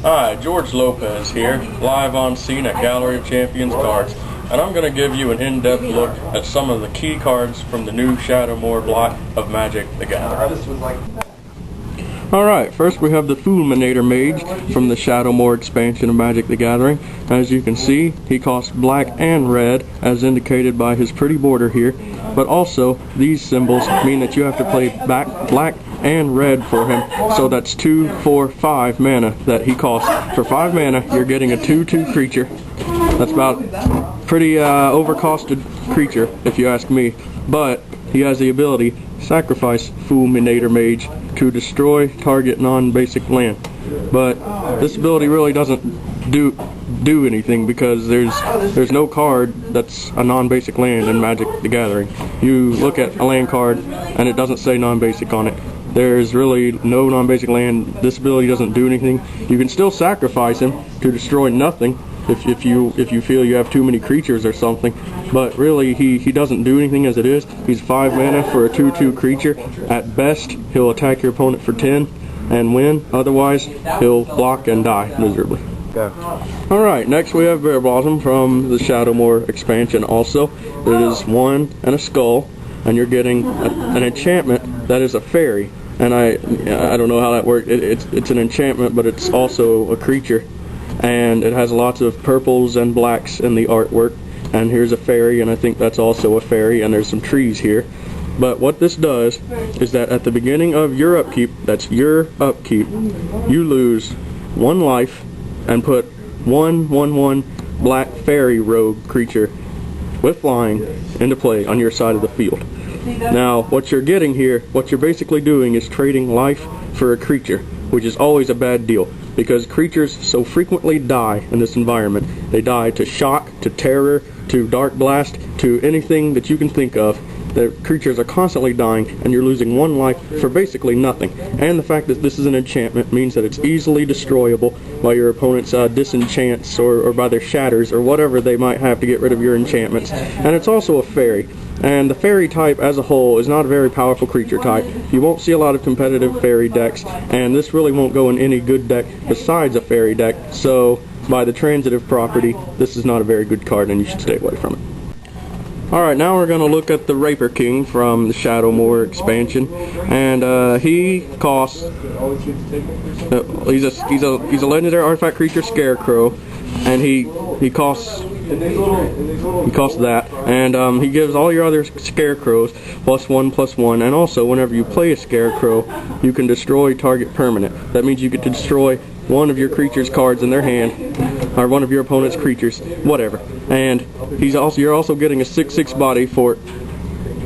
Hi, George Lopez here, live on scene at Gallery of Champions Cards, and I'm going to give you an in-depth look at some of the key cards from the new Shadowmoor block of Magic the Gathering. Alright, first we have the Fulminator Mage from the Shadowmoor expansion of Magic the Gathering. As you can see, he costs black and red, as indicated by his pretty border here, but also these symbols mean that you have to play black and red for him, so that's 2, 4, 5 mana that he costs. For 5 mana, you're getting a 2/2 creature. That's about pretty overcosted creature, if you ask me, but he has the ability sacrifice Fulminator Mage to destroy target non-basic land. But this ability really doesn't do anything because there's no card that's a non-basic land in Magic the Gathering. You look at a land card and it doesn't say non-basic on it. There's really no non-basic land. This ability doesn't do anything. You can still sacrifice him to destroy nothing if you feel you have too many creatures or something, but really he doesn't do anything as it is. He's 5 mana for a 2/2 creature. At best, he'll attack your opponent for 10 and win. Otherwise, he'll block and die miserably. Alright, next we have Bear Blossom from the Shadowmoor expansion also. It is 1 and a skull, and you're getting an enchantment that is a fairy. And I don't know how that works. It's an enchantment, but it's also a creature. And it has lots of purples and blacks in the artwork. And here's a fairy, and I think that's also a fairy, and there's some trees here. But what this does is that at the beginning of your upkeep, that's your upkeep, you lose 1 life and put 1/1/1 black fairy rogue creature with flying into play on your side of the field. Now, what you're getting here, what you're basically doing is trading life for a creature, which is always a bad deal, because creatures so frequently die in this environment. They die to shock, to terror, to dark blast, to anything that you can think of. The creatures are constantly dying, and you're losing 1 life for basically nothing. And the fact that this is an enchantment means that it's easily destroyable by your opponent's disenchants or by their shatters or whatever they might have to get rid of your enchantments. And it's also a fairy. And the fairy type as a whole is not a very powerful creature type. You won't see a lot of competitive fairy decks, and this really won't go in any good deck besides a fairy deck. So by the transitive property, this is not a very good card, and you should stay away from it. Alright, now we're going to look at the Raper King from the Shadowmoor expansion, and he costs he's a legendary artifact creature scarecrow, and he costs that, and he gives all your other scarecrows +1/+1, and also whenever you play a scarecrow, you can destroy target permanent. That means you get to destroy one of your creature's cards in their hand, or one of your opponent's creatures, whatever. And you're also getting a 6/6 body for it.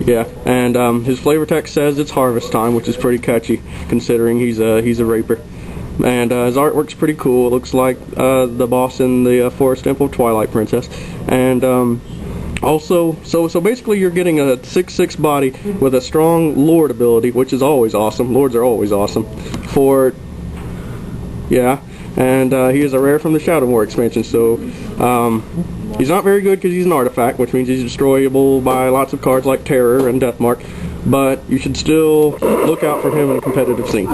Yeah, and his flavor text says it's harvest time, which is pretty catchy considering he's a raper. And his artwork's pretty cool. It looks like the boss in the Forest Temple of Twilight Princess. And also, so basically you're getting a 6/6 body with a strong Lord ability, which is always awesome. Lords are always awesome. And he is a rare from the Shadowmoor expansion, so he's not very good because he's an artifact, which means he's destroyable by lots of cards like Terror and Deathmark, but you should still look out for him in a competitive scene.